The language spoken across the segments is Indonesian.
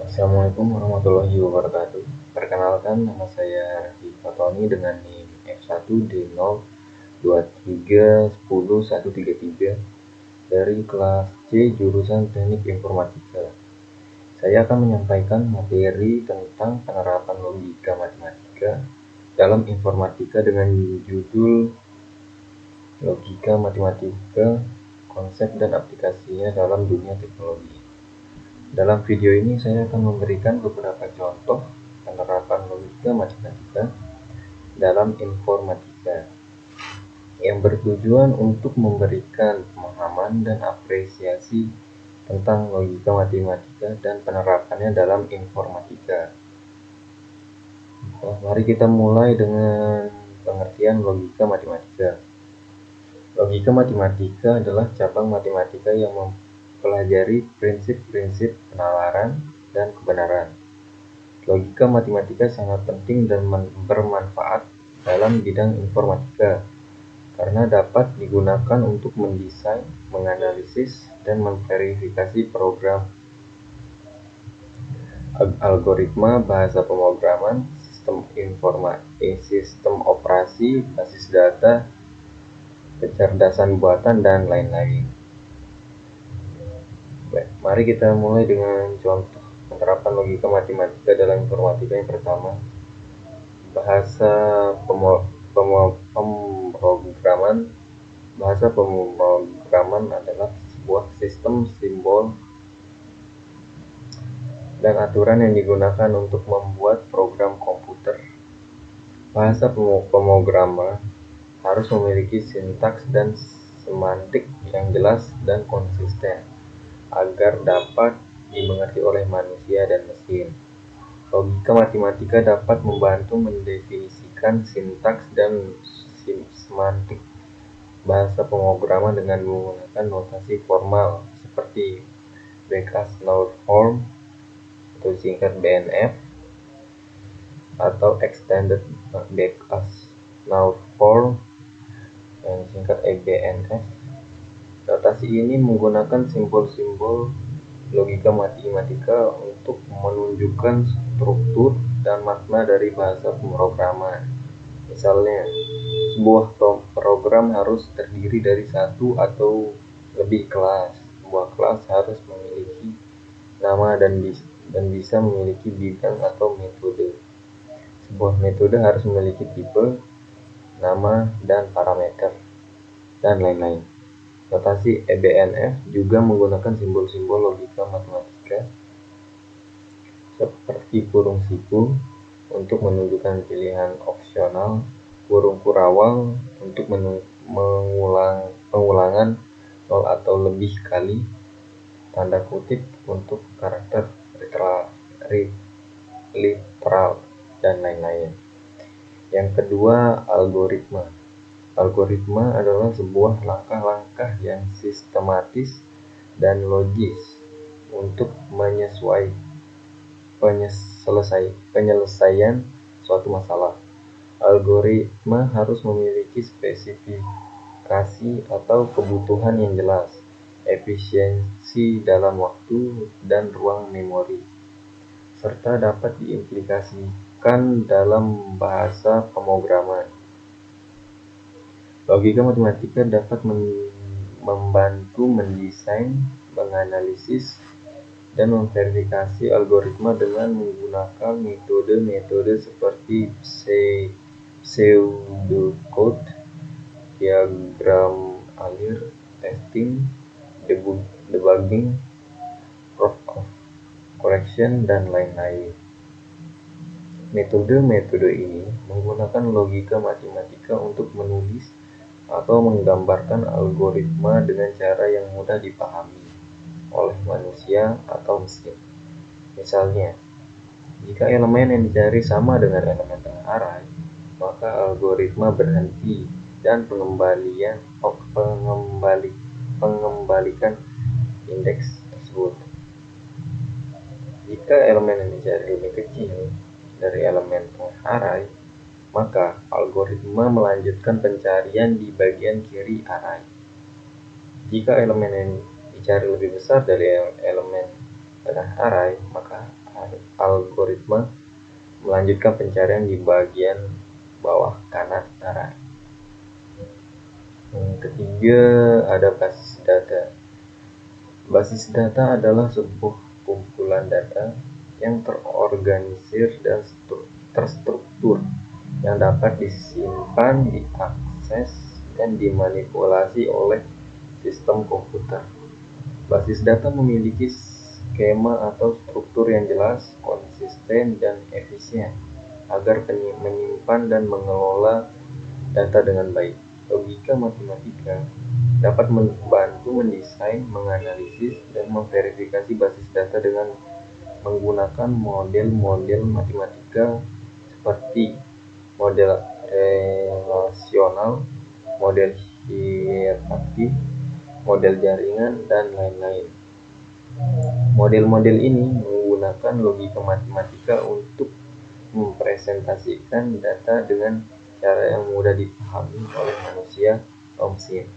Assalamualaikum warahmatullahi wabarakatuh. Perkenalkan, nama saya Raffi Fatoni dengan NIM F1D023101133 dari kelas C jurusan Teknik Informatika. Saya akan menyampaikan materi tentang penerapan logika matematika dalam informatika dengan judul Logika Matematika, Konsep dan Aplikasinya dalam Dunia Teknologi. Dalam video ini saya akan memberikan beberapa contoh penerapan logika matematika dalam informatika yang bertujuan untuk memberikan pemahaman dan apresiasi tentang logika matematika dan penerapannya dalam informatika. Mari kita mulai dengan pengertian logika matematika. Logika matematika adalah cabang matematika yang mempelajari prinsip-prinsip penalaran dan kebenaran. Logika matematika sangat penting dan bermanfaat dalam bidang informatika karena dapat digunakan untuk mendesain, menganalisis, dan memverifikasi program, algoritma, bahasa pemrograman, sistem operasi, basis data, kecerdasan buatan, dan lain-lain. Baik, mari kita mulai dengan contoh penerapan logika matematika dalam informatika. Yang pertama, bahasa pemrograman. Bahasa pemrograman adalah sebuah sistem simbol dan aturan yang digunakan untuk membuat program komputer. Bahasa pemrograman harus memiliki sintaks dan semantik yang jelas dan konsisten agar dapat dimengerti oleh manusia dan mesin. Logika matematika dapat membantu mendefinisikan sintaks dan semantik bahasa pemrograman dengan menggunakan notasi formal seperti Backus Norm Form atau singkat BNF atau Extended Backus Norm Form yang singkat EBNF. Notasi ini menggunakan simbol-simbol logika matematika untuk menunjukkan struktur dan makna dari bahasa pemrograman. Misalnya, sebuah program harus terdiri dari satu atau lebih kelas. Sebuah kelas harus memiliki nama dan bisa memiliki bidang atau metode. Sebuah metode harus memiliki tipe, nama, dan parameter, dan lain-lain. Notasi EBNF juga menggunakan simbol-simbol logika matematika seperti kurung siku untuk menunjukkan pilihan opsional, kurung kurawang untuk pengulangan 0 atau lebih kali, tanda kutip untuk karakter literal, dan lain-lain. Yang kedua, algoritma. Algoritma adalah sebuah langkah-langkah yang sistematis dan logis untuk penyelesaian suatu masalah. Algoritma harus memiliki spesifikasi atau kebutuhan yang jelas, efisiensi dalam waktu dan ruang memori, serta dapat diimplementasikan dalam bahasa pemrograman. Logika matematika dapat membantu mendesain, menganalisis, dan memverifikasi algoritma dengan menggunakan metode-metode seperti pseudocode, diagram alir, testing, debugging, proof of correction, dan lain-lain. Metode-metode ini menggunakan logika matematika untuk menulis atau menggambarkan algoritma dengan cara yang mudah dipahami oleh manusia atau mesin. Misalnya, jika elemen yang dicari sama dengan elemen tengah array, maka algoritma berhenti dan pengembalikan indeks tersebut. Jika elemen yang dicari lebih kecil dari elemen tengah array, maka algoritma melanjutkan pencarian di bagian kiri array. Jika elemen yang dicari lebih besar dari elemen tengah array, maka algoritma melanjutkan pencarian di bagian bawah kanan utara. Yang ketiga ada basis data. Basis data adalah sebuah kumpulan data yang terorganisir dan terstruktur yang dapat disimpan, diakses, dan dimanipulasi oleh sistem komputer. Basis data memiliki skema atau struktur yang jelas, konsisten, dan efisien agar menyimpan dan mengelola data dengan baik. Logika matematika dapat membantu mendesain, menganalisis, dan memverifikasi basis data dengan menggunakan model-model matematika seperti model relasional, model hierarki, model jaringan, dan lain-lain. Model-model ini menggunakan logika matematika untuk mempresentasikan data dengan cara yang mudah dipahami oleh manusia atau mesin.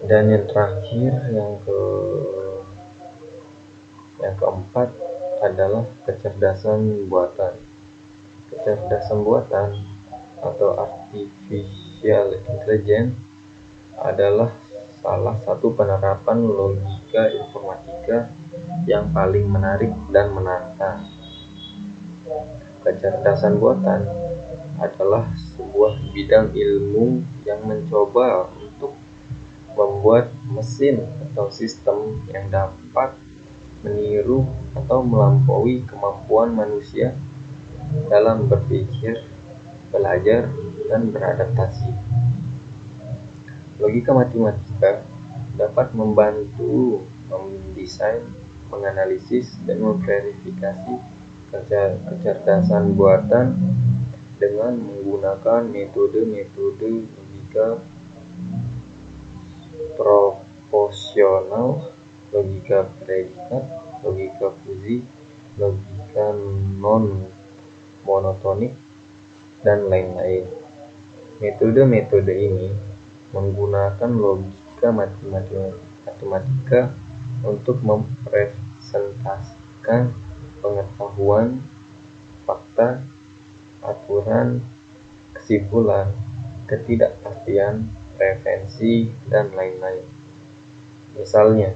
Dan yang terakhir, yang keempat adalah kecerdasan buatan. Kecerdasan buatan atau artificial intelligence adalah salah satu penerapan logika informatika yang paling menarik dan menantang. Kecerdasan buatan adalah sebuah bidang ilmu yang mencoba untuk membuat mesin atau sistem yang dapat meniru atau melampaui kemampuan manusia dalam berpikir, belajar, dan beradaptasi. Logika matematika dapat membantu mendesain, menganalisis, dan memverifikasi kecerdasan buatan dengan menggunakan metode-metode logika proporsional, logika predikat, logika fuzzi, logika non-monotonik, dan lain-lain. Metode-metode ini menggunakan logika matematika untuk mempresentasikan pengetahuan, fakta, aturan, kesimpulan, ketidakpastian, preferensi, dan lain-lain. Misalnya,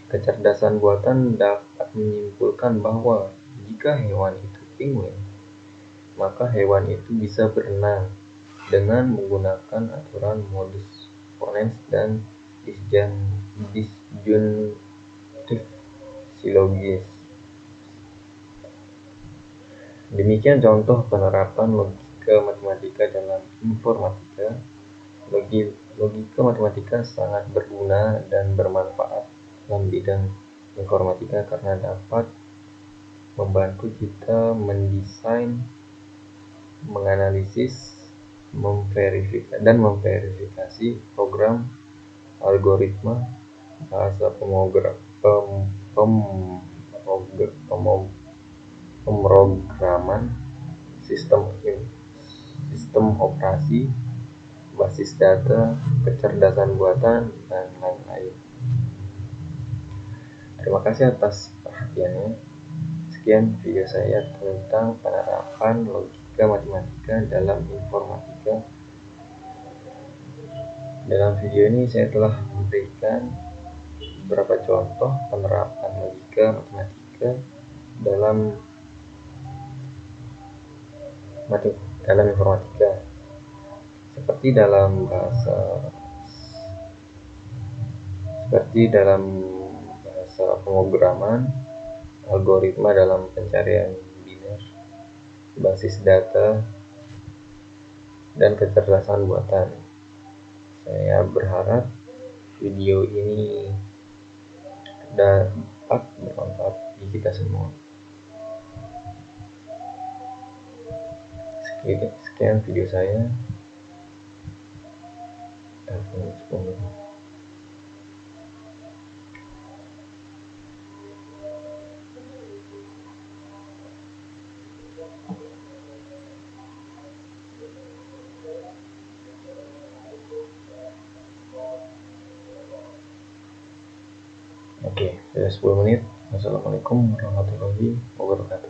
kecerdasan buatan dapat menyimpulkan bahwa jika hewan itu penguin, maka hewan itu bisa berenang dengan menggunakan aturan modus ponens dan disjuntif silogis. Demikian contoh penerapan logika matematika dalam informatika. Logika matematika sangat berguna dan bermanfaat dalam bidang informatika karena dapat membantu kita mendesain, menganalisis, memverifikasi program, algoritma, bahasa pemrograman, sistem operasi, basis data, kecerdasan buatan, dan lain-lain. Terima kasih atas perhatiannya. Sekian video saya tentang penerapan logika matematika dalam informatika. Dalam video ini saya telah memberikan beberapa contoh penerapan logika matematika dalam informatika, seperti dalam bahasa pemrograman, algoritma dalam pencarian biner, basis data, dan kecerdasan buatan. Saya berharap video ini dapat bermanfaat bagi kita semua. Sekian video saya. Oke, sudah 10 menit. Wassalamualaikum warahmatullahi wabarakatuh.